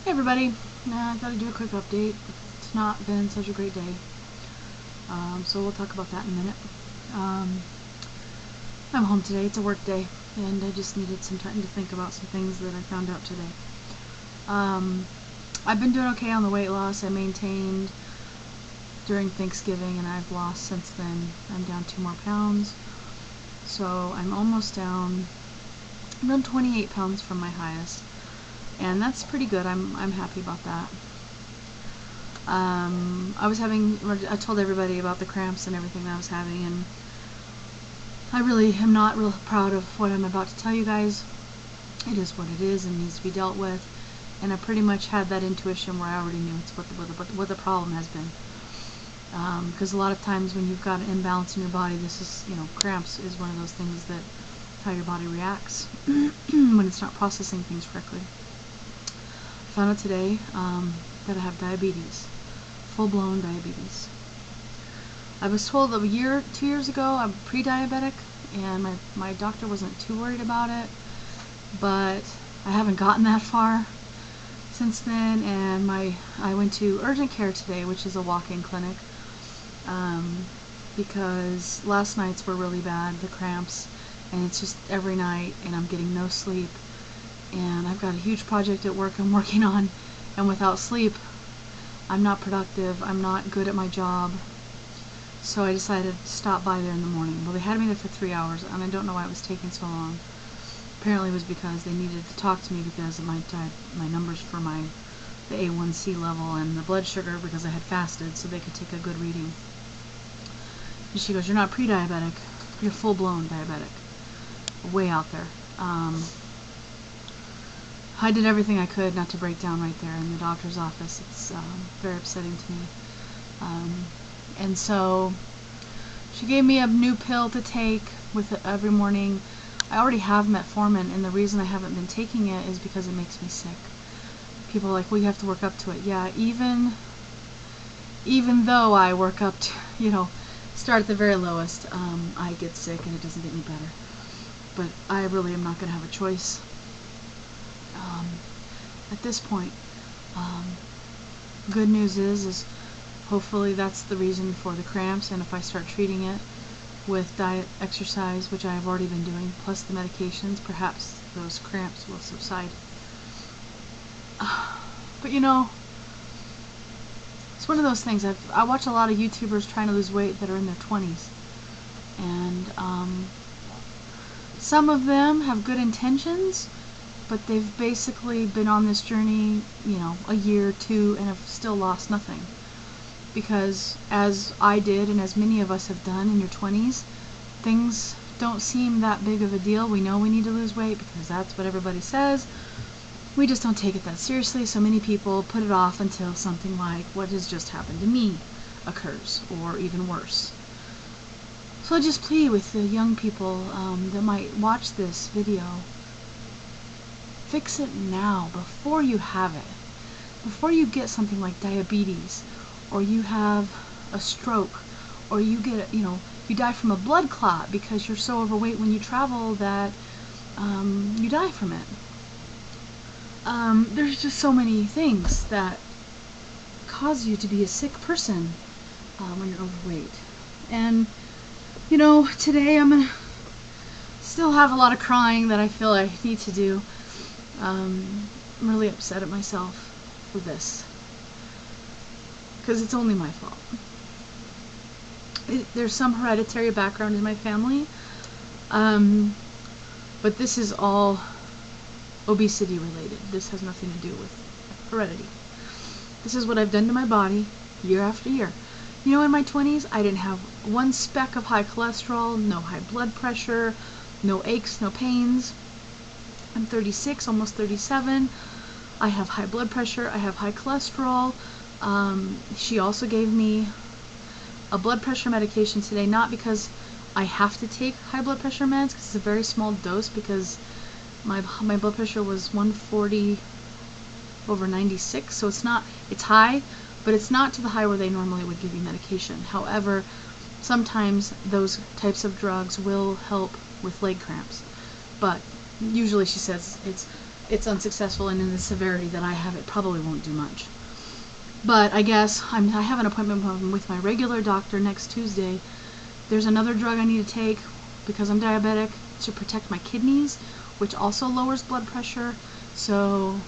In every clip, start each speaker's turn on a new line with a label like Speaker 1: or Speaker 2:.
Speaker 1: Hey everybody, I thought I'd do a quick update. It's not been such a great day, so we'll talk about that in a minute. I'm home today, it's a work day, and I just needed some time to think about some things that I found out today. I've been doing okay on the weight loss. I maintained during Thanksgiving, and I've lost since then. I'm down 2 more pounds, so I'm almost down. I'm down 28 pounds from my highest. And that's pretty good. I'm happy about that. I told everybody about the cramps and everything that I was having, and I really am not real proud of what I'm about to tell you guys. It is what it is and needs to be dealt with, and I pretty much had that intuition where I already knew it's what the problem has been. Because a lot of times when you've got an imbalance in your body, this is, cramps is one of those things that how your body reacts when it's not processing things correctly. I found out today that I have diabetes, full-blown diabetes. I was told that 2 years ago I'm pre-diabetic, and my doctor wasn't too worried about it, but I haven't gotten that far since then, and I went to urgent care today, which is a walk-in clinic, because last nights were really bad, the cramps, and it's just every night, and I'm getting no sleep. And I've got a huge project at work I'm working on, and without sleep I'm not productive, I'm not good at my job. So I decided to stop by there in the morning. Well, they had me there for 3 hours, and I don't know why it was taking so long. Apparently it was because they needed to talk to me because of my numbers for the A1C level and the blood sugar, because I had fasted, so they could take a good reading. And she goes, "You're not pre-diabetic, you're full-blown diabetic." Way out there. I did everything I could not to break down right there in the doctor's office. It's very upsetting to me. And so she gave me a new pill to take with every morning. I already have metformin, and the reason I haven't been taking it is because it makes me sick. People are like, "Well, you have to work up to it." Yeah, even though I work up to, start at the very lowest, I get sick and it doesn't get me better. But I really am not going to have a choice. At this point, good news is hopefully that's the reason for the cramps, and if I start treating it with diet, exercise, which I have already been doing, plus the medications, perhaps those cramps will subside. But it's one of those things. I watch a lot of YouTubers trying to lose weight that are in their 20s, and some of them have good intentions, but they've basically been on this journey, a year or two, and have still lost nothing. Because as I did, and as many of us have done in your 20s, things don't seem that big of a deal. We know we need to lose weight because that's what everybody says. We just don't take it that seriously, so many people put it off until something like what has just happened to me occurs, or even worse. So I just plead with the young people that might watch this video, fix it now, before you have it. Before you get something like diabetes, or you have a stroke, or you get, you die from a blood clot because you're so overweight when you travel that you die from it. There's just so many things that cause you to be a sick person when you're overweight. And, today I'm going to still have a lot of crying that I feel I need to do. I'm really upset at myself for this, because it's only my fault. There's some hereditary background in my family, but this is all obesity related. This has nothing to do with heredity. This is what I've done to my body year after year. In my 20s, I didn't have one speck of high cholesterol, no high blood pressure, no aches, no pains. I'm 36, almost 37. I have high blood pressure, I have high cholesterol. She also gave me a blood pressure medication today, not because I have to take high blood pressure meds, because it's a very small dose, because my blood pressure was 140/96, so it's high, but it's not to the high where they normally would give you medication. However, sometimes those types of drugs will help with leg cramps, but usually she says it's it's unsuccessful and in the severity that I have, it probably won't do much. But I guess I have an appointment with my regular doctor next Tuesday. There's another drug I need to take because I'm diabetic to protect my kidneys, which also lowers blood pressure. So,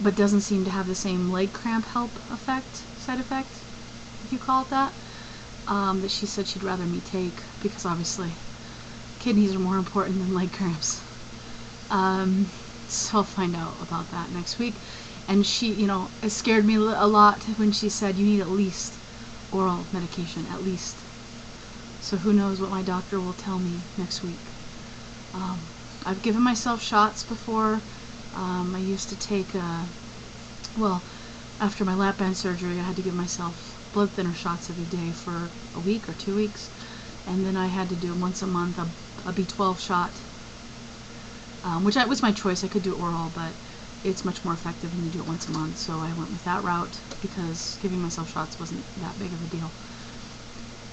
Speaker 1: but doesn't seem to have the same leg cramp side effect, if you call it that, that she said she'd rather me take, because obviously kidneys are more important than leg cramps. So I'll find out about that next week. And she, it scared me a lot when she said you need at least oral medication, at least. So who knows what my doctor will tell me next week. I've given myself shots before. I used to take, after my lap band surgery, I had to give myself blood thinner shots every day for a week or 2 weeks. And then I had to do once a month a B12 shot, which was my choice. I could do oral, but it's much more effective when you do it once a month. So I went with that route because giving myself shots wasn't that big of a deal.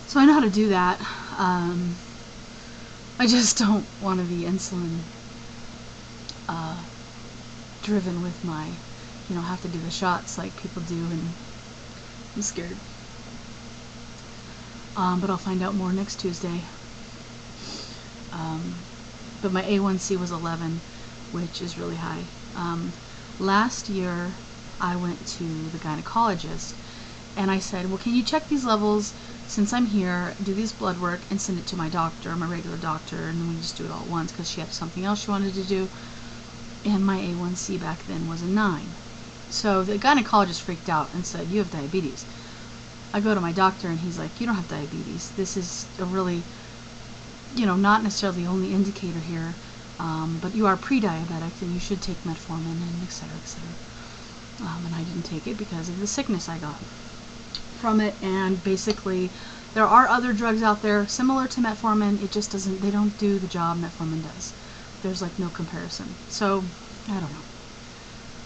Speaker 1: So I know how to do that. I just don't want to be insulin driven with my, have to do the shots like people do, and I'm scared. But I'll find out more next Tuesday. But my A1C was 11, which is really high. Last year, I went to the gynecologist, and I said, well, can you check these levels since I'm here, do this blood work, and send it to my doctor, my regular doctor, and then we just do it all at once, because she had something else she wanted to do, and my A1C back then was a 9. So the gynecologist freaked out and said, you have diabetes. I go to my doctor, and he's like, you don't have diabetes. This is a really, not necessarily the only indicator here, but you are pre-diabetic, and you should take metformin, and et cetera, et cetera. And I didn't take it because of the sickness I got from it. And basically, there are other drugs out there similar to metformin. It just doesn't, they don't do the job metformin does. There's like no comparison. So, I don't know.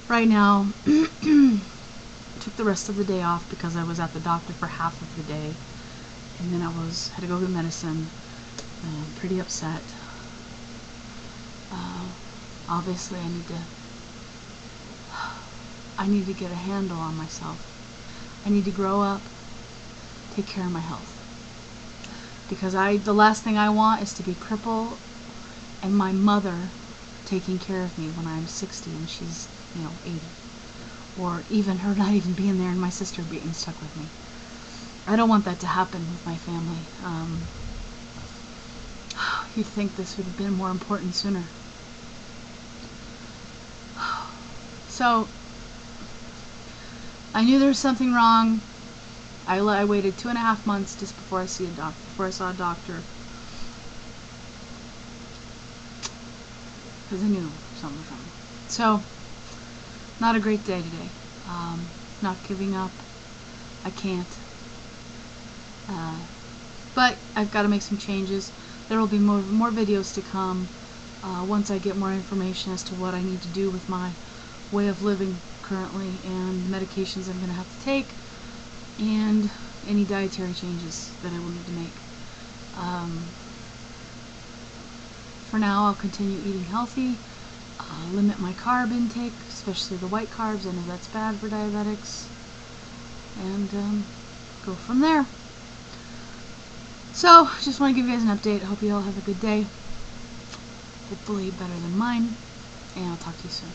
Speaker 1: Right now, took the rest of the day off because I was at the doctor for half of the day, and then had to go get medicine. Pretty upset. Obviously, I need to get a handle on myself. I need to grow up, take care of my health, because the last thing I want is to be crippled and my mother taking care of me when I'm 60 and she's 80, or even her not even being there and my sister being stuck with me. I don't want that to happen with my family. You'd think this would have been more important sooner. So I knew there was something wrong. I waited 2.5 months just before I saw a doctor, because I knew something was wrong. So, not a great day today. Not giving up. I can't. But I've got to make some changes. There will be more videos to come once I get more information as to what I need to do with my way of living currently, and medications I'm going to have to take, and any dietary changes that I will need to make. For now, I'll continue eating healthy, limit my carb intake, especially the white carbs. I know that's bad for diabetics, and go from there. So, just want to give you guys an update. Hope you all have a good day, hopefully better than mine, and I'll talk to you soon.